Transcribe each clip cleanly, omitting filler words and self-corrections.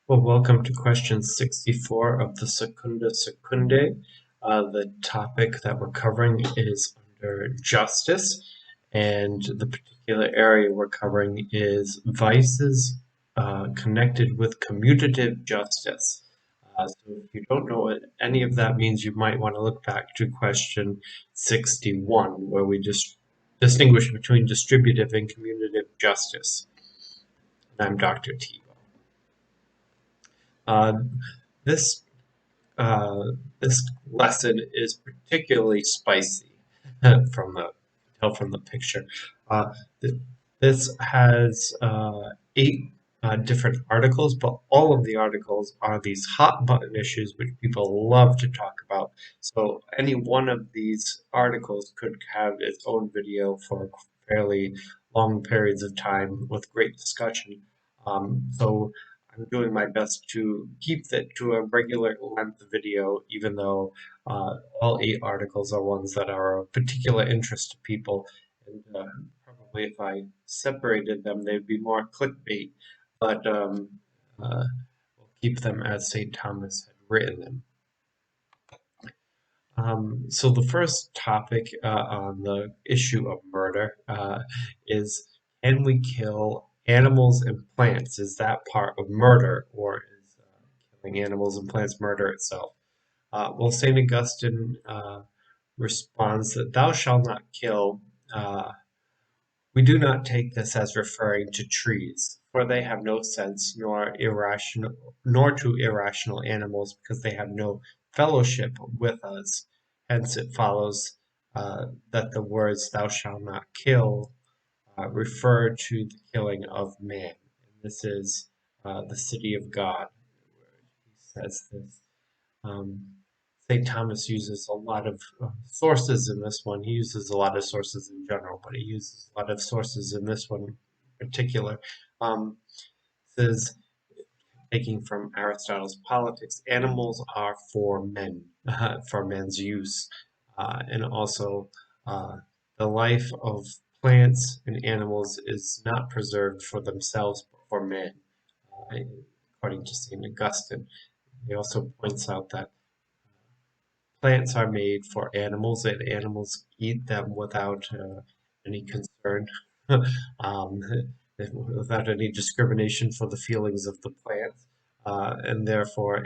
Well, welcome to question 64 of the Secunda Secundae. The topic that we're covering is under justice, and the particular area we're covering is vices connected with commutative justice. So if you don't know what any of that means, you might want to look back to question 61, where we just distinguish between distributive and commutative justice. And I'm Dr. Thibault. Uh, this this lesson is particularly spicy from the picture. Uh, this has 8 different articles, but all of the articles are these hot button issues which people love to talk about. So any one of these articles could have its own video for fairly long periods of time with great discussion. So I'm doing my best to keep that to a regular length video, even though all 8 articles are ones that are of particular interest to people. And probably if I separated them, they'd be more clickbait, but we'll keep them as St. Thomas had written them. So the first topic on the issue of murder is, can we kill animals and plants? Is that part of murder, or is killing animals and plants murder itself? Well, St. Augustine responds that thou shalt not kill. We do not take this as referring to trees, for they have no sense, nor to irrational animals, because they have no fellowship with us. Hence it follows that the words "thou shalt not kill" refer to the killing of man. And this is the city of God, where he says this. St. Thomas uses a lot of sources in this one. He uses a lot of sources in general, but he uses a lot of sources in this one in particular. Says, taking from Aristotle's Politics, animals are for men, for men's use, and also the life of plants and animals is not preserved for themselves, but for men, according to St. Augustine. He also points out that plants are made for animals, and animals eat them without any concern, um, without any discrimination for the feelings of the plants, and therefore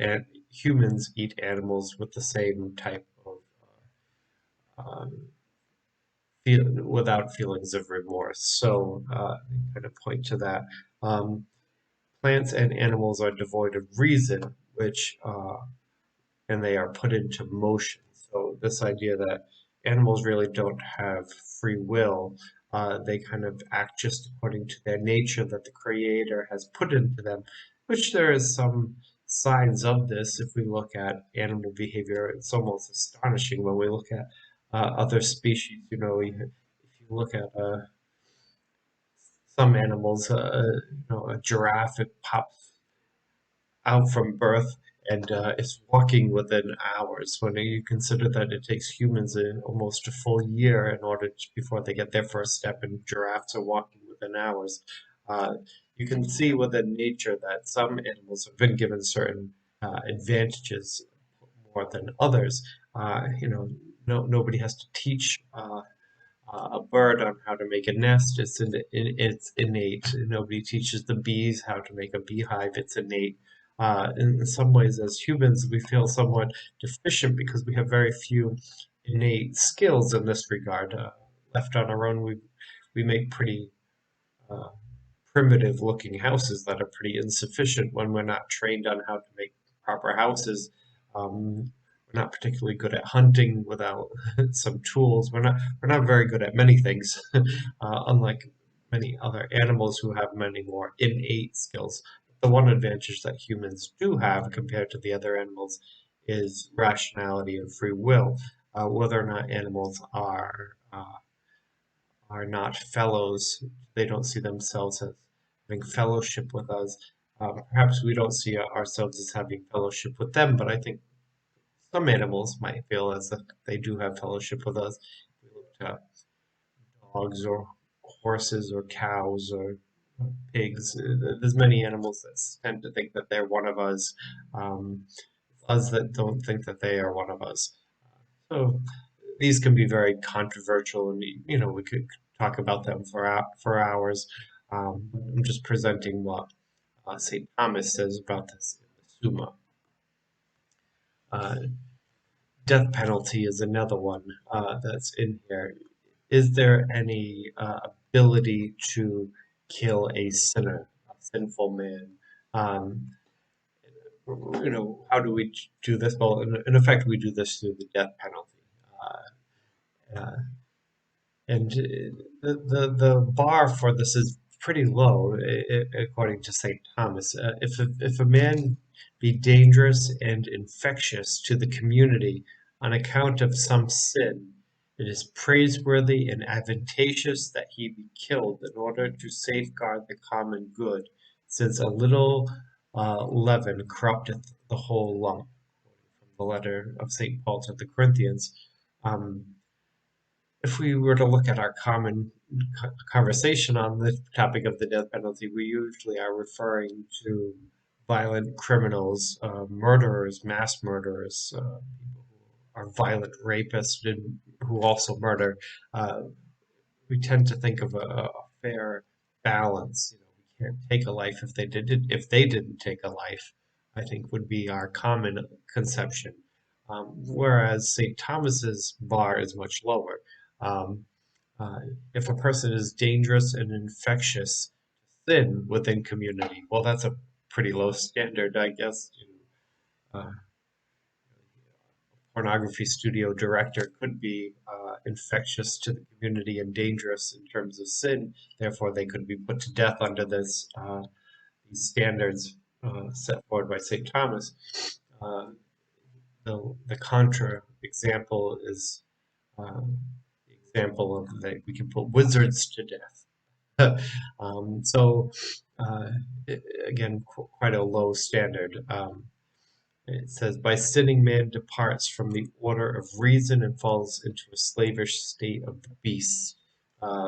humans eat animals with the same type of without feelings of remorse. So kind of point to that. Plants and animals are devoid of reason, which and they are put into motion. So this idea that animals really don't have free will, they kind of act just according to their nature that the Creator has put into them, which there is some signs of this if we look at animal behavior. It's almost astonishing when we look at other species. You know, if you look at some animals, a giraffe, it pops out from birth and is walking within hours. When you consider that it takes humans almost a full year in order before they get their first step, and giraffes are walking within hours. You can see within nature that some animals have been given certain advantages more than others. Nobody has to teach a bird on how to make a nest. It's innate. Nobody teaches the bees how to make a beehive. It's innate. In some ways, as humans, we feel somewhat deficient because we have very few innate skills in this regard. Left on our own, we make pretty uh, primitive-looking houses that are pretty insufficient when we're not trained on how to make proper houses. We're not particularly good at hunting without some tools. We're not very good at many things, unlike many other animals who have many more innate skills. The one advantage that humans do have compared to the other animals is rationality and free will. Whether or not animals are not fellows, they don't see themselves as having fellowship with us. Perhaps we don't see ourselves as having fellowship with them, but I think some animals might feel as if they do have fellowship with us. We look at dogs or horses or cows or pigs. There's many animals that tend to think that they're one of us. Um, us that don't think that they are one of us. So these can be very controversial, and we could talk about them for hours. I'm just presenting what St. Thomas says about this in the Summa. Uh, Death penalty is another one that's in here. Is there any ability to kill a sinner, a sinful man? Um, how do we do this? Well, in effect, we do this through the death penalty. Uh, and the bar for this is pretty low, according to St. Thomas. If a man be dangerous and infectious to the community on account of some sin, it is praiseworthy and advantageous that he be killed in order to safeguard the common good, since a little leaven corrupteth the whole lump. From the letter of St. Paul to the Corinthians. Um, if we were to look at our common conversation on the topic of the death penalty, we usually are referring to violent criminals, murderers, mass murderers, people who are violent rapists and who also murder. Uh, we tend to think of a fair balance. We can't take a life if they didn't take a life. I think would be our common conception. Whereas St. Thomas's bar is much lower. Um, uh, if a person is dangerous and infectious sin within community, well, that's a pretty low standard, I guess. Pornography studio director could be infectious to the community and dangerous in terms of sin. Therefore, they could be put to death under these standards set forward by St. Thomas. Uh, the contra example is the example of that we can put wizards to death. So uh, again, quite a low standard. It says, by sinning, man departs from the order of reason and falls into a slavish state of the beasts.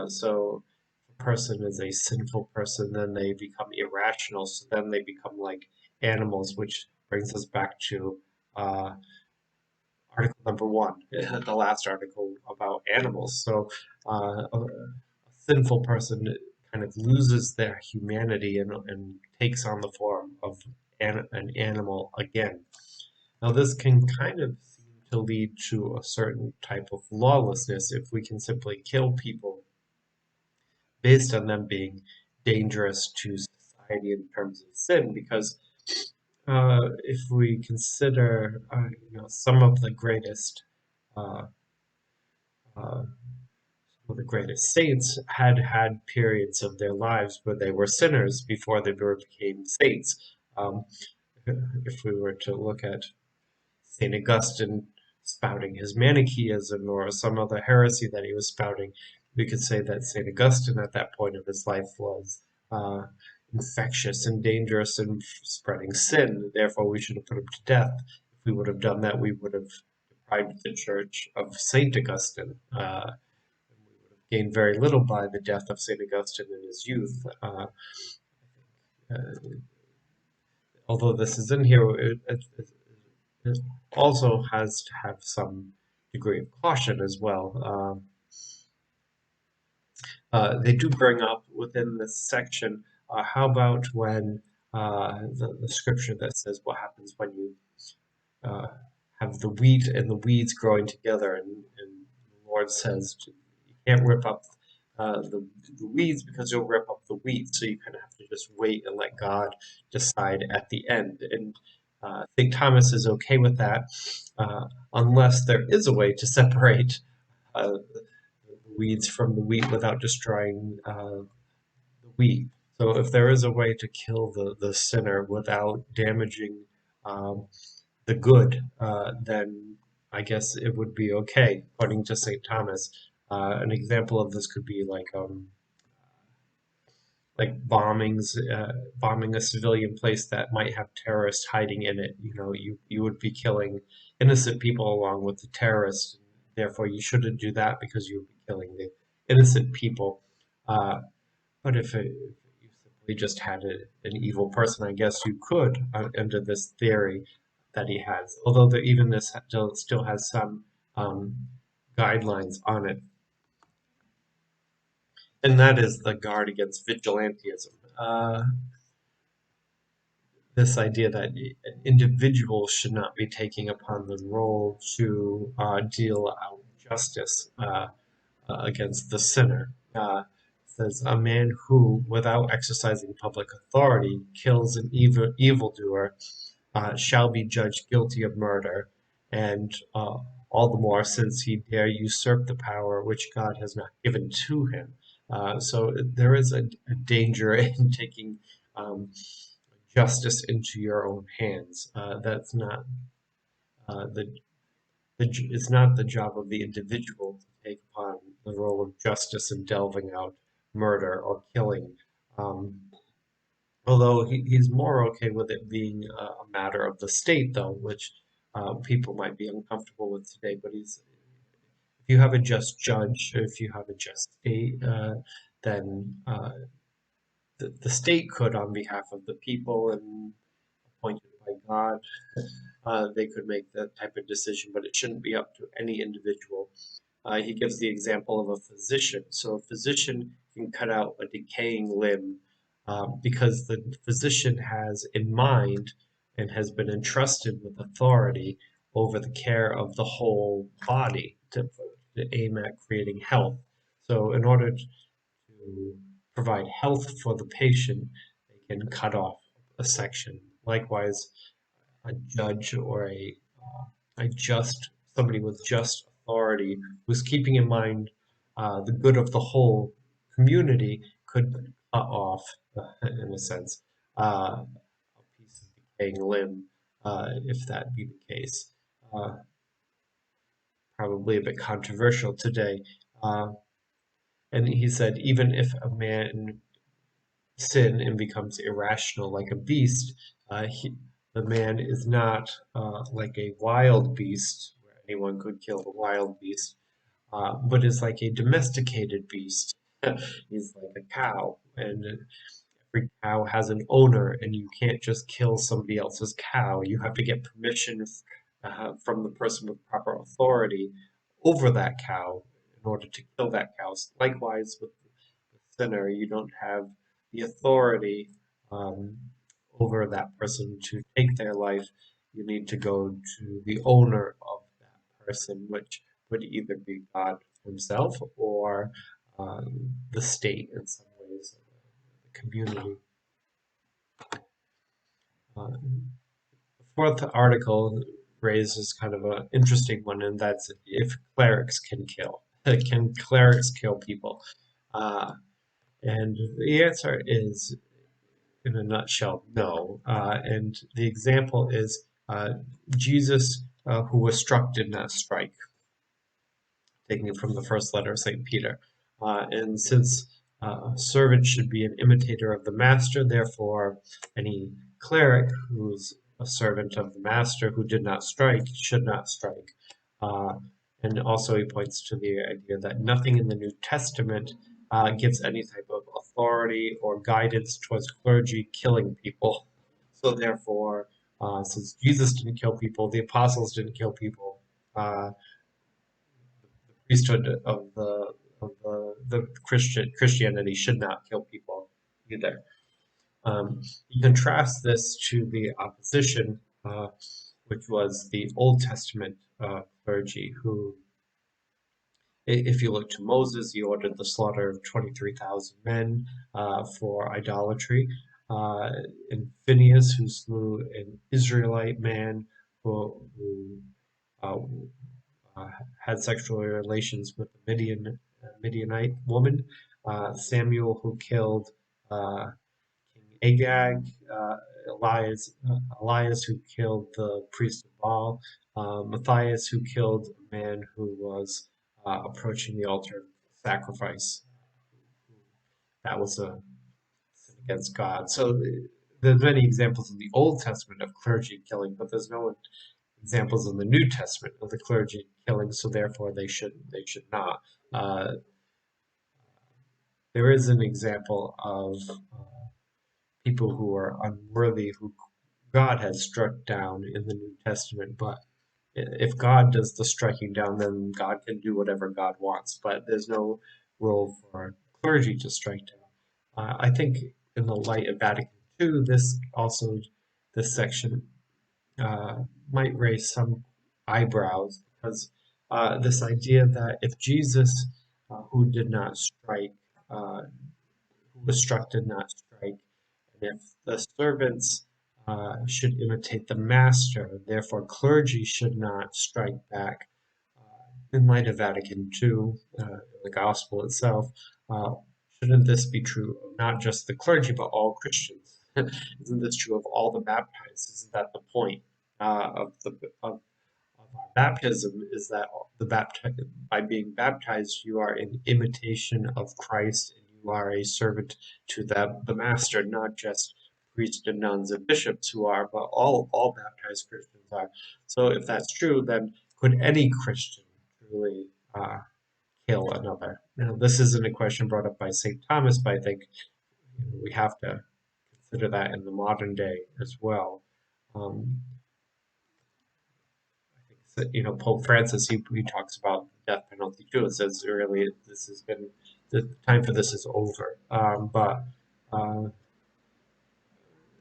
So if a person is a sinful person, then they become irrational. So then they become like animals, which brings us back to article number one, the last article about animals. So a sinful person kind of loses their humanity and takes on the form of an animal again. Now, this can kind of seem to lead to a certain type of lawlessness if we can simply kill people based on them being dangerous to society in terms of sin, because if we consider, some of the greatest uh, uh, saints had periods of their lives where they were sinners before they became saints. If we were to look at St. Augustine spouting his Manichaeism or some other heresy that he was spouting, we could say that St. Augustine at that point of his life was uh, infectious and dangerous and spreading sin. Therefore, we should have put him to death. If we would have done that, we would have deprived the Church of St. Augustine. We would have gained very little by the death of St. Augustine in his youth. Uh, Although this is in here, it also has to have some degree of caution as well. They do bring up within this section, how about when the scripture that says what happens when you uh, have the wheat and the weeds growing together, and the Lord says you can't rip up the weeds because you'll rip up the wheat, so you kind of have to just wait and let God decide at the end. And I think Thomas is okay with that, unless there is a way to separate the weeds from the wheat without destroying the wheat. So if there is a way to kill the sinner without damaging um, the good, then I guess it would be okay, according to St. Thomas. An example of this could be like bombings, bombing a civilian place that might have terrorists hiding in it. You would be killing innocent people along with the terrorists. Therefore, you shouldn't do that because you would be killing the innocent people. Uh, but if you we just had an evil person. I guess you could, under this theory that he has, although even this still has some um, guidelines on it, and that is the guard against vigilantism. This idea that an individual should not be taking upon the role to deal out justice against the sinner. Says a man who, without exercising public authority, kills an evildoer shall be judged guilty of murder, and all the more since he dare usurp the power which God has not given to him. So there is a danger in taking justice into your own hands. That's not the it's not the job of the individual to take upon the role of justice in delving out murder or killing. Um, Although he's more okay with it being a matter of the state, though, which people might be uncomfortable with today. But if you have a just judge, if you have a just state, then the state could, on behalf of the people and appointed by God, they could make that type of decision, but it shouldn't be up to any individual. He gives the example of a physician. So a physician can cut out a decaying limb because the physician has in mind and has been entrusted with authority over the care of the whole body to aim at creating health. So in order to provide health for the patient, they can cut off a section. Likewise, a judge or a just somebody with just authority who's keeping in mind the good of the whole community could cut off, in a sense, a piece of decaying limb, if that be the case. Uh, Probably a bit controversial today. Uh, and he said, even if a man sin and becomes irrational like a beast, the man is not like a wild beast, where anyone could kill a wild beast, but is like a domesticated beast. He's like a cow, and every cow has an owner, and you can't just kill somebody else's cow. You have to get permission from the person with proper authority over that cow in order to kill that cow. Likewise, with the sinner, you don't have the authority um, over that person to take their life. You need to go to the owner of that person, which would either be God himself or the state in some ways, the community. The fourth article raises kind of an interesting one, and that's if clerics can kill. Can clerics kill people? And the answer is, in a nutshell, no. And the example is Jesus, who was struck, did not strike, taking it from the first letter of St. Peter. And since a servant should be an imitator of the master, therefore, any cleric who's a servant of the master who did not strike should not strike. Uh, and also, he points to the idea that nothing in the New Testament gives any type of authority or guidance towards clergy killing people. So, therefore, since Jesus didn't kill people, the apostles didn't kill people, priesthood of the Christianity should not kill people either. You contrast this to the opposition, which was the Old Testament clergy, who, if you look to Moses, he ordered the slaughter of 23,000 men for idolatry. And Phineas, who slew an Israelite man who uh, uh, had sexual relations with a Midianite woman. Samuel, who killed King Agag. Elias, who killed the priest of Baal. Matthias, who killed a man who was approaching the altar of sacrifice. That was a sin against God. So there's many examples in the Old Testament of clergy killing, but there's no examples in the New Testament of the clergy killing, so therefore they should not. Uh, there is an example of people who are unworthy, who God has struck down in the New Testament. But if God does the striking down, then God can do whatever God wants. But there's no role for clergy to strike down. I think in the light of Vatican II, this section uh, might raise some eyebrows because this idea that if Jesus, who did not strike, who was struck, did not strike, and if the servants should imitate the master, therefore clergy should not strike back. In light of Vatican II, the gospel itself, uh, shouldn't this be true of not just the clergy but all Christians? Isn't this true of all the baptized? Isn't that the point of our baptism? Is that by being baptized, you are in imitation of Christ and you are a servant to the Master, not just priests and nuns and bishops who are, but all baptized Christians are. So if that's true, then could any Christian truly kill another? Now, this isn't a question brought up by St. Thomas, but I think we have to consider that in the modern day as well. Um, Pope Francis, he talks about the death penalty too. It says really this has been the time for this is over. But uh,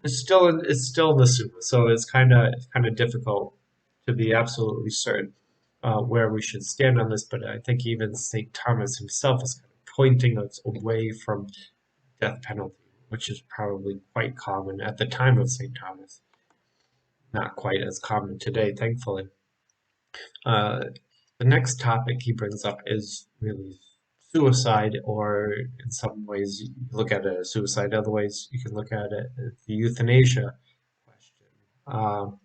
it's still in the Summa, so it's kind of difficult to be absolutely certain where we should stand on this. But I think even Saint Thomas himself is kind of pointing us away from death penalty, which is probably quite common at the time of Saint Thomas. Not quite as common today, thankfully. Uh, the next topic he brings up is really suicide, or in some ways you look at it as suicide, other ways you can look at it as the euthanasia question.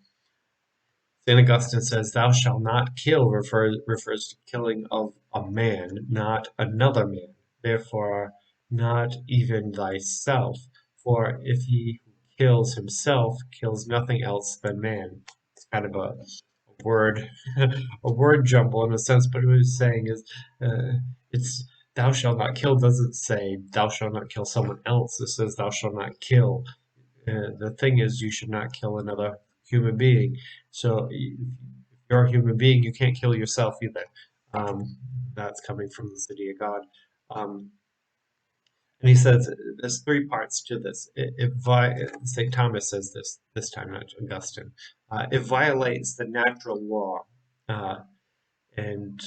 St. Augustine says, "Thou shalt not kill" refers to killing of a man, not another man. Therefore, not even thyself. For if he who kills himself kills nothing else than man. It's kind of a word a word jumble in a sense, but what he's saying is it's thou shalt not kill doesn't say thou shalt not kill someone else. It says thou shalt not kill. The thing is you should not kill another human being. So if you're a human being, you can't kill yourself either. That's coming from the city of God. And he says there's three parts to this. St. Thomas says this time, not Augustine. It violates the natural law, and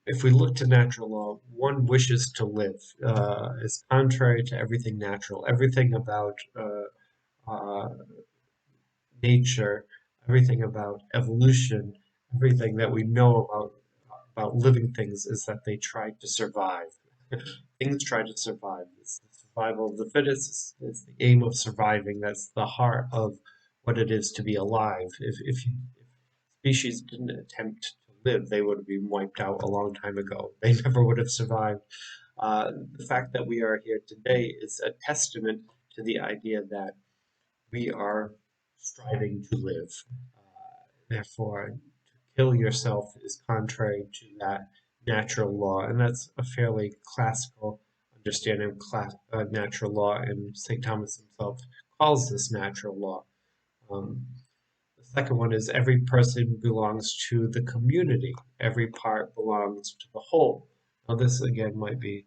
if we look to natural law, one wishes to live. Is contrary to everything natural. Everything about uh, nature, everything about evolution, everything that we know about living things is that they try to survive. Things try to survive. It's the survival of the fittest. It's the aim of surviving. That's the heart of what it is to be alive. If species didn't attempt to live, they would have been wiped out a long time ago. They never would have survived. The fact that we are here today is a testament to the idea that we are striving to live. Therefore, to kill yourself is contrary to that natural law, and that's a fairly classical understanding of natural law, and St. Thomas himself calls this natural law. Um, the second one is every person belongs to the community. Every part belongs to the whole. Now, this again might be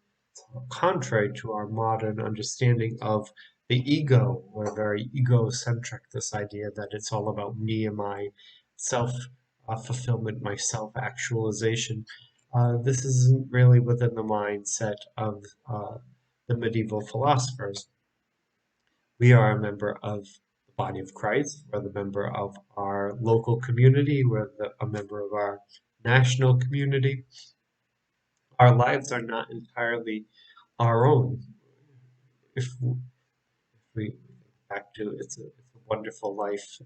contrary to our modern understanding of the ego. We're very egocentric, this idea that it's all about me and my self fulfillment, my self actualization. This isn't really within the mindset of the medieval philosophers. We are a member of the body of Christ. We're the member of our local community. A member of our national community. Our lives are not entirely our own. If we back to it's a Wonderful Life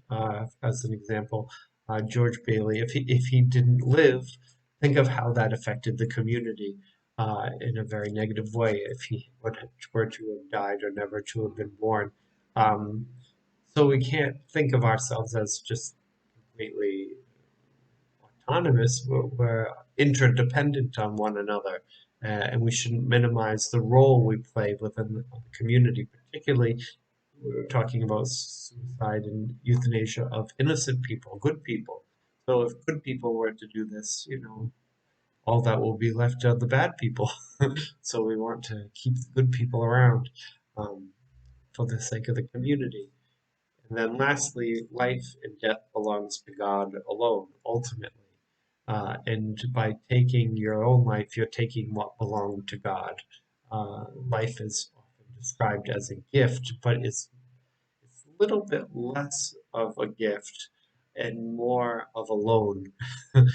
as an example, George Bailey, if he didn't live, think of how that affected the community in a very negative way. If he were to have died or never to have been born, um, so we can't think of ourselves as just completely autonomous. We're interdependent on one another. and we shouldn't minimize the role we play within the community, particularly we're talking about suicide and euthanasia of innocent people, good people. So if good people were to do this, all that will be left to the bad people. So we want to keep the good people around um, for the sake of the community. And then lastly, life and death belongs to God alone, ultimately. And by taking your own life, you're taking what belonged to God. Life is often described as a gift, but it's a little bit less of a gift and more of a loan. If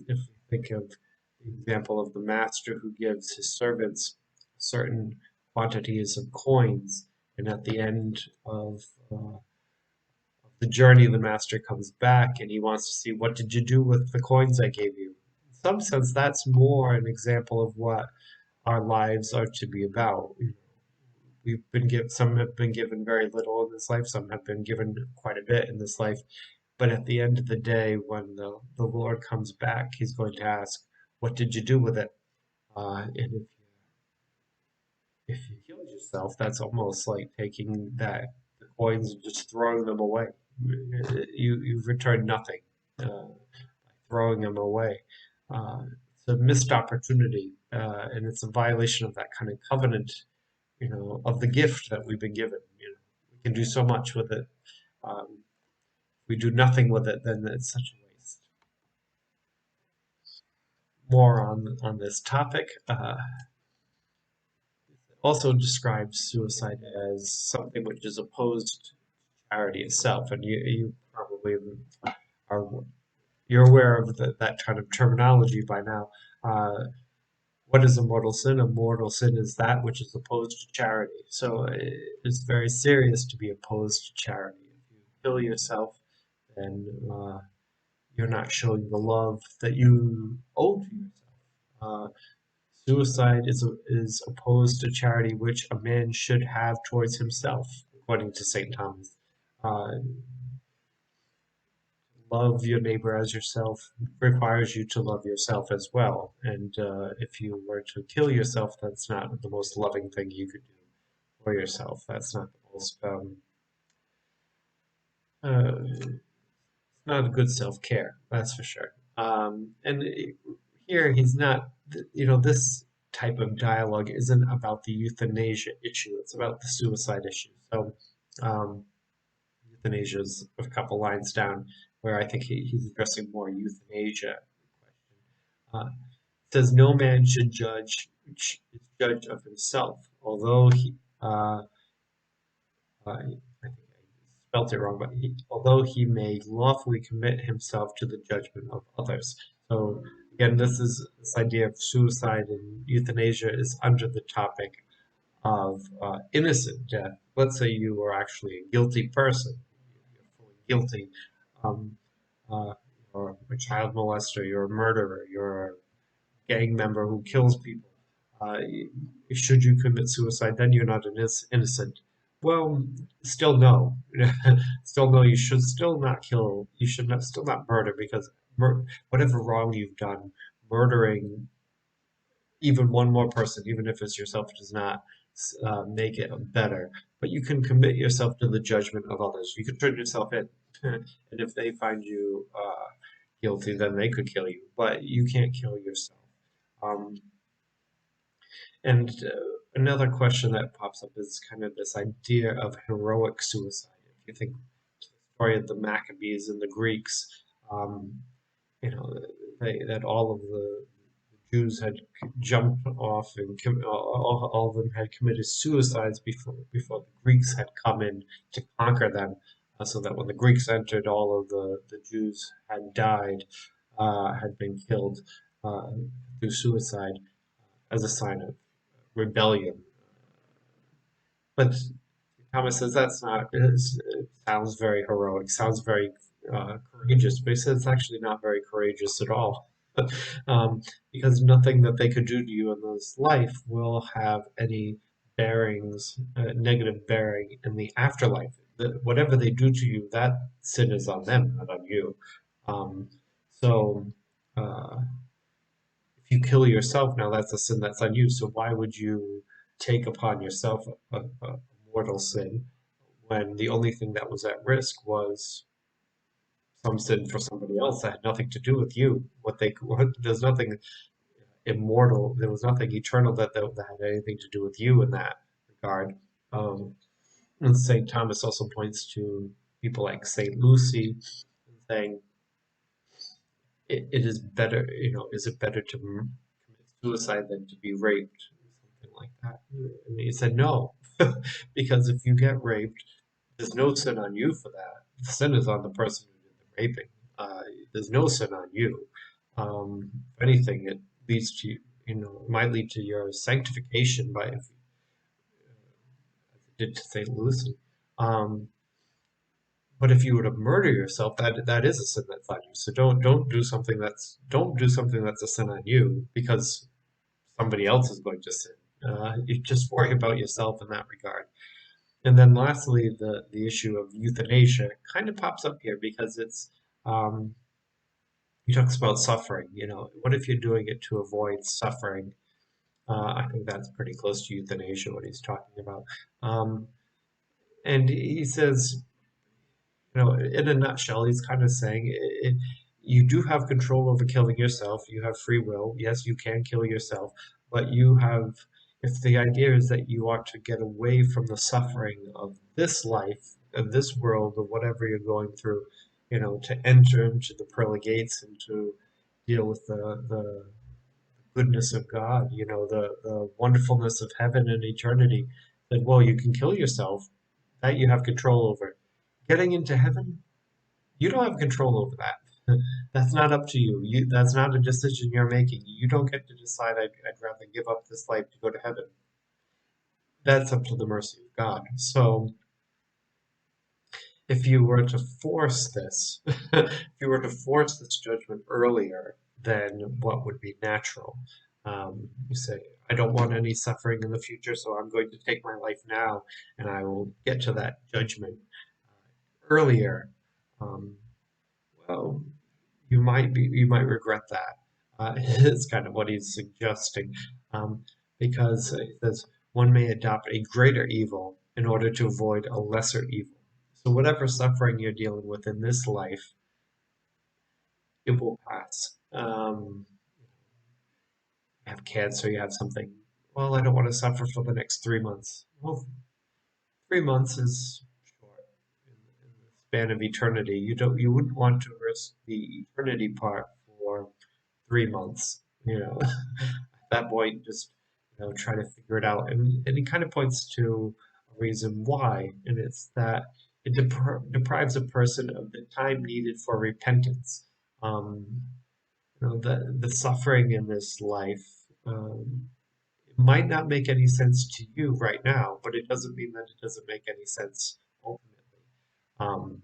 we think of the example of the master who gives his servants certain quantities of coins, and at the end of the journey, the master comes back and he wants to see, what did you do with the coins I gave you? In some sense, that's more an example of what our lives are to be about. We've been given, some have been given very little in this life, some have been given quite a bit in this life. But at the end of the day, when the Lord comes back, he's going to ask, what did you do with it? And if you heal yourself, that's almost like taking the coins and just throwing them away. You've returned nothing by throwing them away. It's a missed opportunity, and it's a violation of that kind of covenant, of the gift that we've been given. We can do so much with it. If we do nothing with it, then it's such a waste. More on this topic. Also describes suicide as something which is opposed to charity itself, and you probably are you're aware of that kind of terminology by now. What is a mortal sin? A mortal sin is that which is opposed to charity. So it's very serious to be opposed to charity. If you kill yourself, then you're not showing the love that you owe to yourself. Suicide is opposed to charity, which a man should have towards himself, according to St. Thomas. Uh, love your neighbor as yourself requires you to love yourself as well. And if you were to kill yourself, that's not the most loving thing you could do for yourself. That's not the most, not a good self-care, that's for sure. Here he's not, this type of dialogue isn't about the euthanasia issue, it's about the suicide issue. So, um, euthanasia is a couple lines down where I think he's addressing more euthanasia question. Says no man should judge of himself, although I think I spelt it wrong, but although he may lawfully commit himself to the judgment of others. So again, this idea of suicide and euthanasia is under the topic of innocent death. Let's say you were actually a guilty person, you're fully guilty, um, uh, you're a child molester, you're a murderer, you're a gang member who kills people. Uh, should you commit suicide, then you're not innocent. Well, still no. Still no, you should still not kill. You should not still not murder because whatever wrong you've done, murdering even one more person, even if it's yourself, does not make it better. But you can commit yourself to the judgment of others. You can turn yourself in, and if they find you guilty, then they could kill you. But you can't kill yourself. Um, and another question that pops up is kind of this idea of heroic suicide. If you think the story of the Maccabees and the Greeks, um, you know, that all of the Jews had jumped off and all of them had committed suicides before the Greeks had come in to conquer them, so that when the Greeks entered, all of the Jews had died, had been killed uh, through suicide as a sign of rebellion. But Thomas says that's not. It sounds very heroic, sounds very courageous, but he says it's actually not very courageous at all. um, because nothing that they could do to you in this life will have any bearings, negative bearing in the afterlife. Whatever they do to you, that sin is on them, not on you. Um, so, uh, if you kill yourself, now that's a sin that's on you. So why would you take upon yourself a mortal sin when the only thing that was at risk was some sin for somebody else that had nothing to do with you? There's nothing immortal. There was nothing eternal that had anything to do with you in that regard. Um, and St. Thomas also points to people like St. Lucy, saying it is better, is it better to commit suicide than to be raped? Something like that. And he said no, because if you get raped, there's no sin on you for that. The sin is on the person who did the raping. There's no sin on you. If anything, it leads to, it might lead to your sanctification by, as it did to St. Lucy. Um, but if you were to murder yourself, that is a sin that's on you. So don't do something that's a sin on you because somebody else is going to sin. You just worry about yourself in that regard. And then lastly, the issue of euthanasia kind of pops up here because um, he talks about suffering. What if you're doing it to avoid suffering? I think that's pretty close to euthanasia, what he's talking about. Um, and he says, in a nutshell, he's kind of saying you do have control over killing yourself. You have free will. Yes, you can kill yourself, but if the idea is that you ought to get away from the suffering of this life, of this world, of whatever you're going through, to enter into the pearly gates and to deal with the goodness of God, the wonderfulness of heaven and eternity, then, well, you can kill yourself. That you have control over. Getting into heaven, you don't have control over that. That's not up to you. That's not a decision you're making. You don't get to decide, I'd rather give up this life to go to heaven. That's up to the mercy of God. So if you were to force this, if you were to force this judgment earlier than what would be natural, you say, I don't want any suffering in the future, so I'm going to take my life now, and I will get to that judgment earlier. Um, well, you might regret that. Is kind of what he's suggesting, because he says one may adopt a greater evil in order to avoid a lesser evil. So whatever suffering you're dealing with in this life, it will pass. You have cancer, you have something. Well, I don't want to suffer for the next 3 months. Well, 3 months is short in the span of eternity. You wouldn't want to risk the eternity part for 3 months. At that point, just try to figure it out. And he kind of points to a reason why, and it's that it deprives a person of the time needed for repentance. Um, the suffering in this life. It might not make any sense to you right now, but it doesn't mean that it doesn't make any sense ultimately. Um,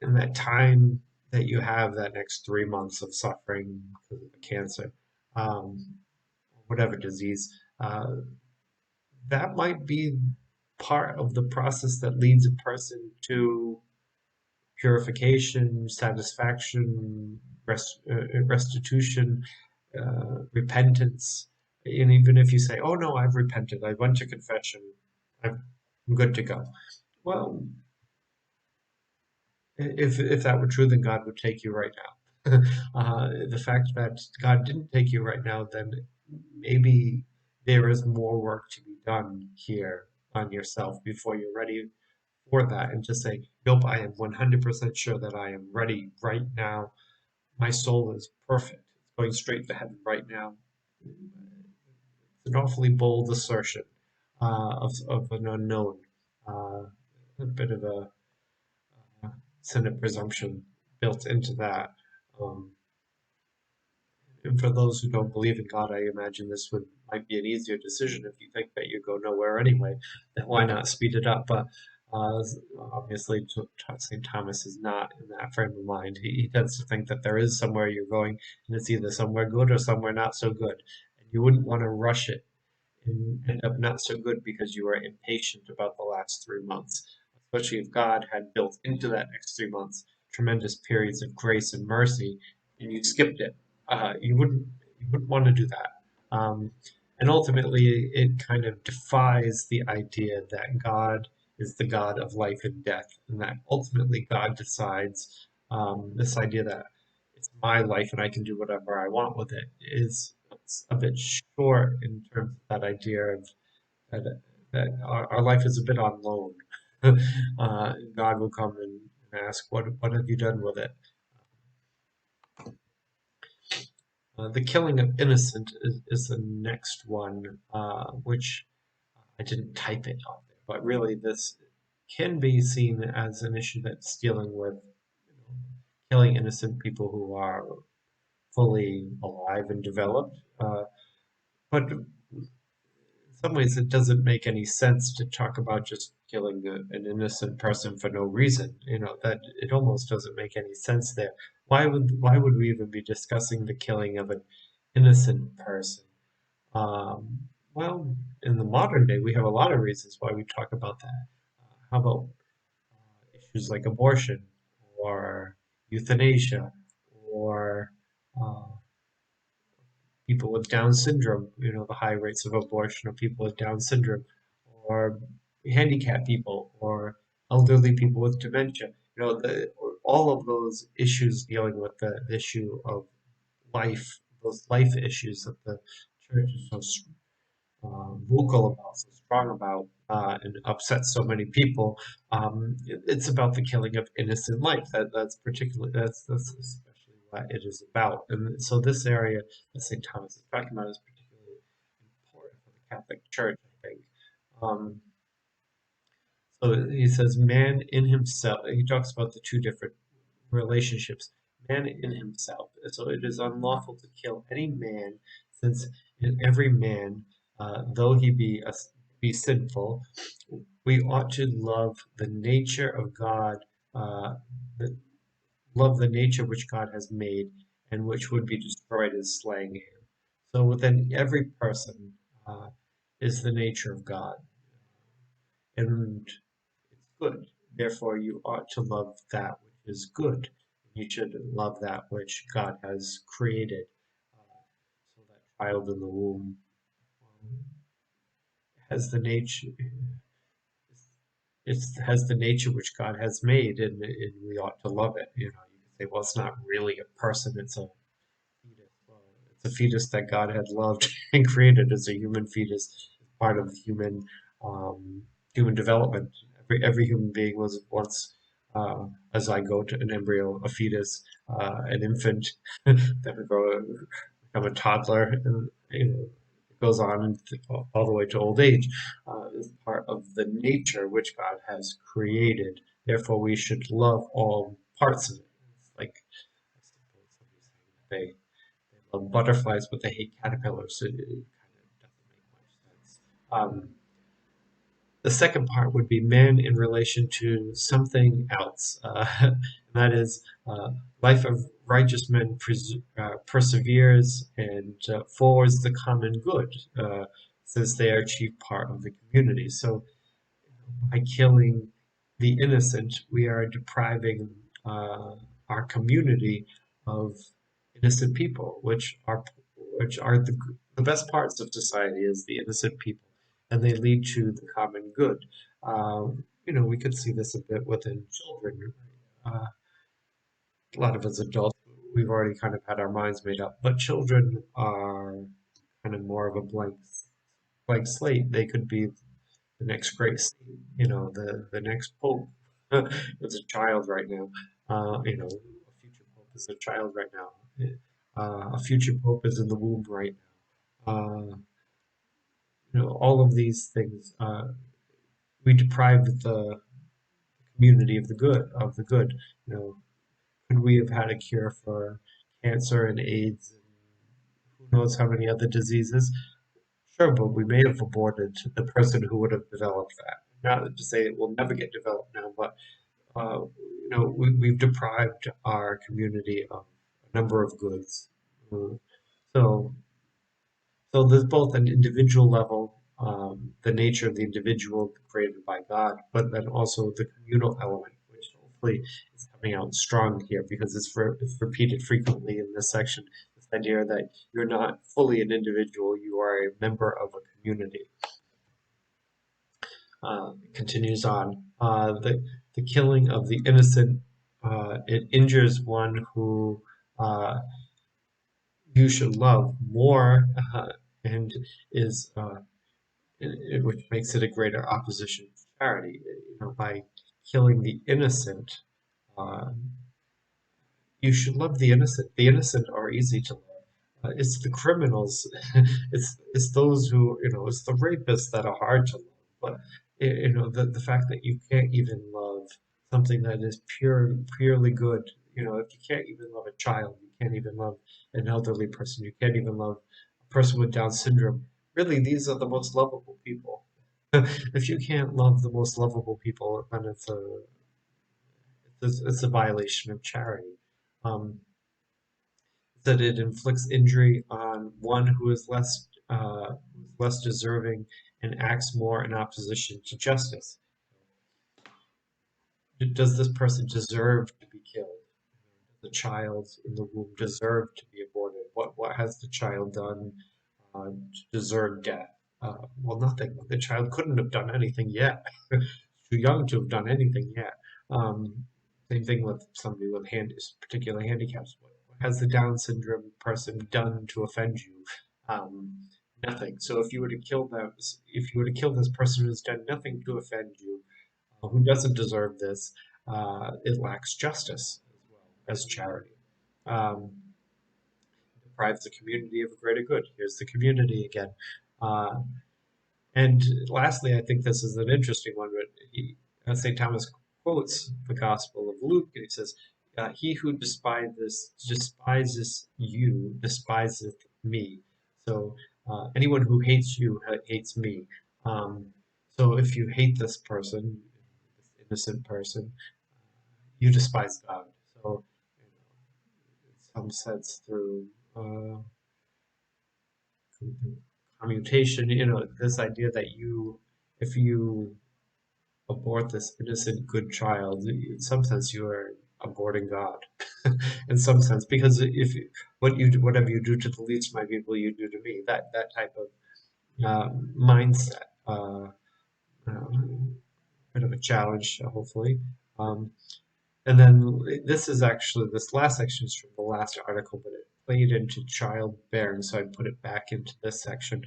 and that time that you have, that next 3 months of suffering because of the cancer, um, whatever disease, that might be part of the process that leads a person to purification, satisfaction, restitution, repentance. And even if you say, "Oh no, I've repented. I went to confession. I'm good to go." Well, if that were true, then God would take you right now. The fact that God didn't take you right now, then maybe there is more work to be done here on yourself before you're ready for that. And to say, "Nope, I am 100% sure that I am ready right now. My soul is perfect. It's going straight to heaven right now." It's an awfully bold assertion of an unknown, uh, a bit of a sin of presumption built into that. Um, and for those who don't believe in God, I imagine this might be an easier decision if you think that you go nowhere anyway. Then why not speed it up? But uh, obviously, St. Thomas is not in that frame of mind. He tends to think that there is somewhere you're going, and it's either somewhere good or somewhere not so good. And you wouldn't want to rush it and end up not so good because you were impatient about the last 3 months, especially if God had built into that next 3 months tremendous periods of grace and mercy, and you skipped it. You wouldn't. you wouldn't want to do that. Um, and ultimately, it kind of defies the idea that God is the God of life and death, and that ultimately God decides. This idea that it's my life and I can do whatever I want with it is it's a bit short in terms of that idea of that our life is a bit on loan. God will come and ask, what have you done with it? The killing of innocent is the next one, which I didn't type it on there, but really this can be seen as an issue that's dealing with killing innocent people who are fully alive and developed. But some ways it doesn't make any sense to talk about just killing an innocent person for no reason. That it almost doesn't make any sense there. Why would we even be discussing the killing of an innocent person? Well, in the modern day, we have a lot of reasons why we talk about that. How about issues like abortion or euthanasia or uh, people with Down syndrome, the high rates of abortion of people with Down syndrome, or handicapped people, or elderly people with dementia. All of those issues dealing with the issue of life, those life issues that the church is so vocal about, so strong about, and upsets so many people. It's about the killing of innocent life. That's especially what it is about. And so this area that St. Thomas is talking about is particularly important for the Catholic Church, I think. Um, so he says, man in himself. He talks about the two different relationships. Man in himself. So it is unlawful to kill any man, since in every man, though he be sinful, we ought to love the nature of God, uh, the, love the nature which God has made, and which would be destroyed as slaying him. So within every person is the nature of God, and it's good. Therefore, you ought to love that which is good. You should love that which God has created. So that child in the womb has the nature. It has the nature which God has made, and we ought to love it. You can say, well, it's not really a person; it's a fetus. Well, it's a fetus that God had loved and created as a human fetus, part of um, human development. Every human being was once a zygote, an embryo, a fetus, an infant, then become a toddler, and it goes on all the way to old age. Is part of the nature which God has created. Therefore, we should love all parts of it. It's like I suppose somebody's saying they love butterflies, but they hate caterpillars. So it kind of doesn't make much sense. The second part would be man in relation to something else, and that is life of righteous men perseveres and forwards the common good, since they are chief part of the community. So by killing the innocent, we are depriving uh, our community of innocent people, which are the best parts of society is the innocent people, and they lead to the common good. We could see this a bit within children. A lot of us adults, we've already kind of had our minds made up, but children are kind of more of a blank slate. They could be the next great saint, the next pope is a child right now. A future pope is a child right now. A future pope is in the womb right now. All of these things, we deprive the community of the good. Could we have had a cure for cancer and AIDS and who knows how many other diseases? Sure, but we may have aborted the person who would have developed that. Not to say it will never get developed now, but we've deprived our community of a number of goods. Uh, so, so there's both an individual level, the nature of the individual created by God, but then also the communal element, which hopefully is coming out strong here because it's repeated frequently in this section. This idea that you're not fully an individual, you are a member of a community. Continues on. The killing of the innocent, it injures one who you should love more, and is which makes it a greater opposition to charity. By killing the innocent, uh, you should love the innocent. The innocent are easy to love. It's the criminals, it's those who, it's the rapists that are hard to love. But the fact that you can't even love something that is purely good. If you can't even love a child, you can't even love an elderly person, you can't even love a person with Down syndrome. Really, these are the most lovable people. If you can't love the most lovable people, then it's a violation of charity. Um, that it inflicts injury on one who is less deserving and acts more in opposition to justice. Does this person deserve to be killed? The child in the womb deserve to be aborted? What has the child done to deserve death? Well, nothing. The child couldn't have done anything yet. Too young to have done anything yet. Um, Same thing with somebody with particular handicaps. What has the Down syndrome person done to offend you? Nothing. So if you were to kill them, if you were to kill this person who's done nothing to offend you, who doesn't deserve this, it lacks justice as well as charity. Um, Deprives the community of a greater good. Here's the community again. Uh, and lastly, I think this is an interesting one. But St. Thomas quotes the Gospel of Luke, and he says, "He who despises you despiseth me." So anyone who hates you hates me. Um, so if you hate this person, this innocent person, you despise God. So, in some sense, through commutation, this idea that if you abort this innocent good child, in some sense you are aborting God. In some sense, because if whatever you do to the least of my people, you do to me. That type of mindset, uh, bit of a challenge, hopefully. Um, and then this last section is from the last article, but it played into childbearing, so I put it back into this section.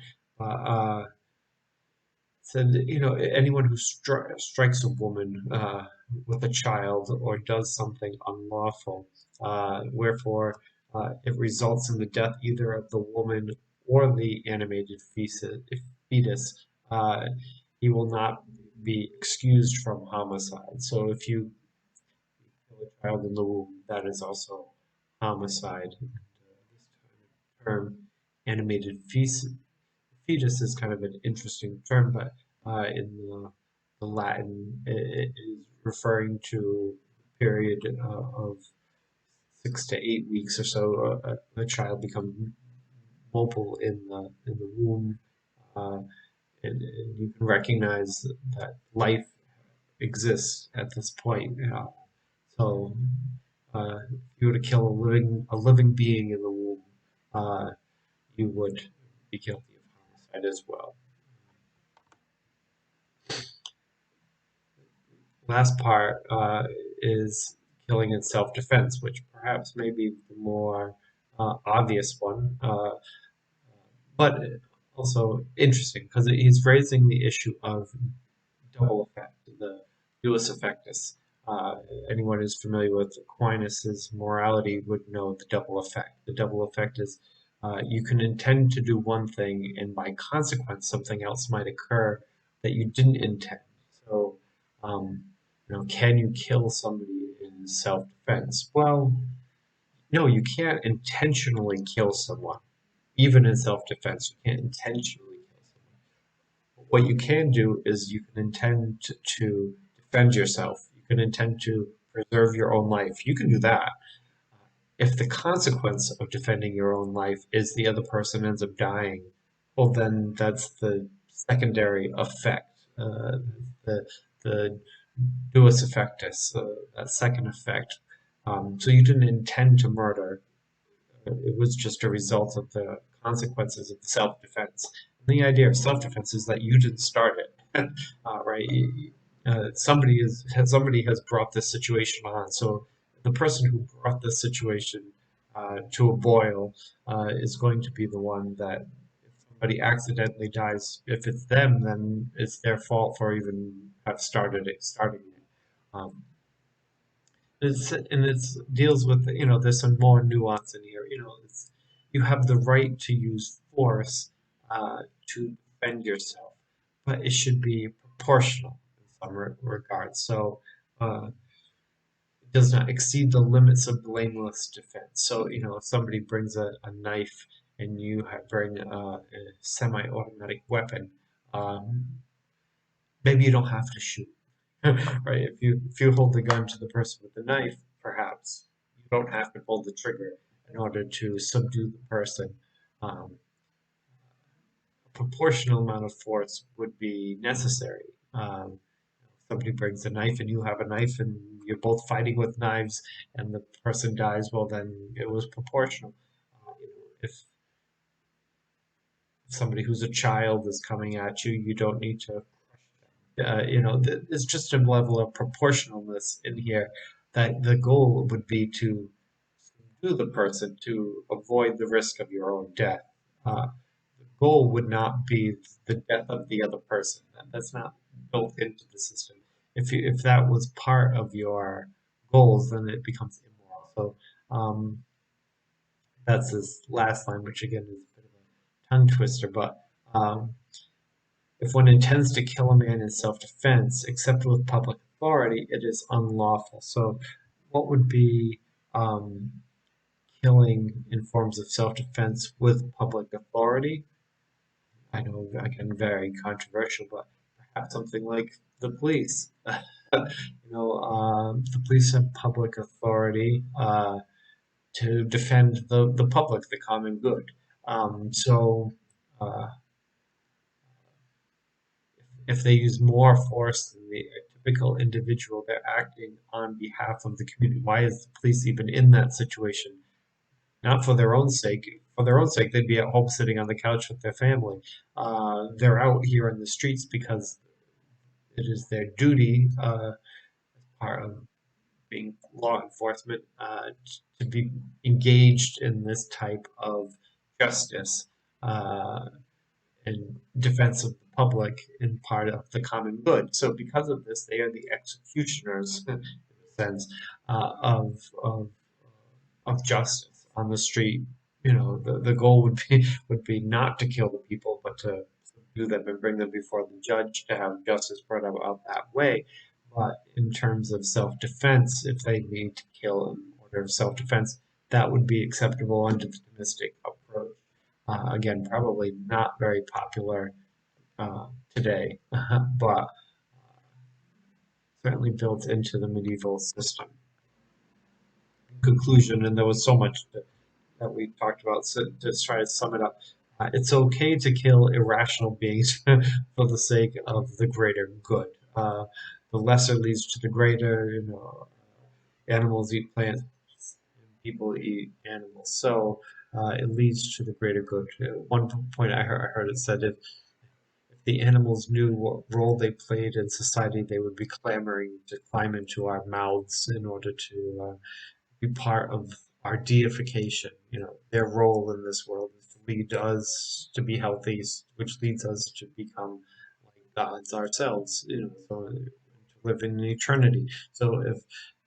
Said, anyone who strikes a woman with a child or does something unlawful, wherefore it results in the death either of the woman or the animated fetus, he will not be excused from homicide. So if you kill a child in the womb, that is also homicide. And, this term, animated fetus, is kind of an interesting term, but in the Latin, it is referring to a period of 6 to 8 weeks or so. A child becomes mobile in the womb, uh, and you can recognize that life exists at this point. So, if you were to kill a living being in the womb, uh, you would be guilty of homicide as well. Last part is killing in self-defense, which perhaps may be the more obvious one, but also interesting because he's raising the issue of double effect, the duus effectus. Uh, Anyone who's familiar with Aquinas's morality would know the double effect. The double effect is you can intend to do one thing, and by consequence, something else might occur that you didn't intend. So, um, can you kill somebody in self-defense? Well, no, you can't intentionally kill someone, even in self-defense. You can't intentionally kill someone. What you can do is you can intend to defend yourself. You can intend to preserve your own life. You can do that. If the consequence of defending your own life is the other person ends up dying, well, then that's the secondary effect, the the duus effectus, that second effect. So you didn't intend to murder, It was just a result of the consequences of self-defense. And the idea of self-defense is that you didn't start it, right? Somebody has brought this situation on. So the person who brought this situation to a boil is going to be the one that if somebody accidentally dies, if it's them, then it's their fault for even have starting it. Um, and it's deals with, there's some more nuance in here. You have the right to use force to defend yourself, but it should be proportional in some regards. So it does not exceed the limits of blameless defense. So, if somebody brings a knife and you bring a semi-automatic weapon, um, maybe you don't have to shoot. Right? If you hold the gun to the person with the knife, perhaps you don't have to pull the trigger in order to subdue the person. Um, a proportional amount of force would be necessary. If somebody brings a knife and you have a knife and you're both fighting with knives and the person dies, well, then it was proportional. If somebody who's a child is coming at you, you don't need to it's just a level of proportionalness in here that the goal would be to subdue the person to avoid the risk of your own death. The goal would not be the death of the other person. That's not built into the system. If that was part of your goals, then it becomes immoral. So that's this last line, which again is a bit of a tongue twister, but if one intends to kill a man in self-defense, except with public authority, it is unlawful. So, what would be killing in forms of self-defense with public authority? I know, again, very controversial, but perhaps something like the police. The police have public authority to defend the public, the common good. So, uh, if they use more force than the typical individual, they're acting on behalf of the community. Why is the police even in that situation? Not for their own sake. For their own sake, they'd be at home sitting on the couch with their family. They're out here in the streets because it is their duty, part of being law enforcement, to be engaged in this type of justice. And defense of the public and part of the common good. So because of this, they are the executioners, in a sense, of justice on the street. The goal would be not to kill the people, but to subdue them and bring them before the judge to have justice brought about that way. But in terms of self-defense, if they need to kill in order of self-defense, that would be acceptable under the domestic approach. Again, probably not very popular today, but certainly built into the medieval system. Conclusion, and there was so much that we talked about, so to try to sum it up, it's okay to kill irrational beings for the sake of the greater good. The lesser leads to the greater. Animals eat plants, and people eat animals. So it leads to the greater good. At one point, I heard it said if the animals knew what role they played in society, they would be clamoring to climb into our mouths in order to be part of our deification. Their role in this world is to lead us to be healthy, which leads us to become like gods ourselves. So to live in eternity. So if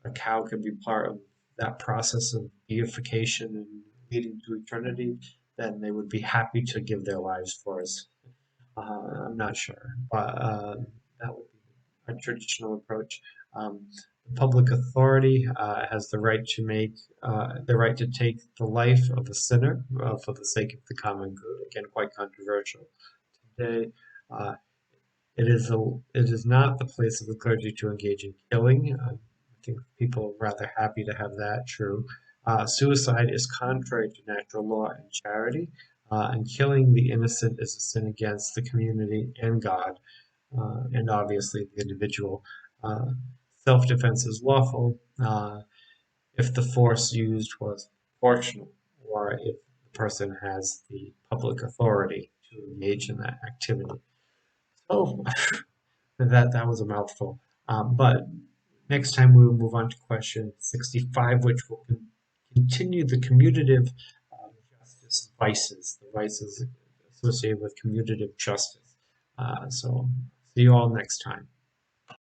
a cow can be part of that process of deification and leading to eternity, then they would be happy to give their lives for us. I'm not sure, but that would be a traditional approach. Public authority has the right to take the life of a sinner for the sake of the common good. Again, quite controversial today. Uh, it is not the place of the clergy to engage in killing. I think people are rather happy to have that true. Suicide is contrary to natural law and charity, and killing the innocent is a sin against the community and God, and obviously the individual. Uh, Self-defense is lawful if the force used was proportional or if the person has the public authority to engage in that activity. So that was a mouthful. But next time we will move on to question 65, which will continue the commutative justice vices, the vices associated with commutative justice. So see you all next time.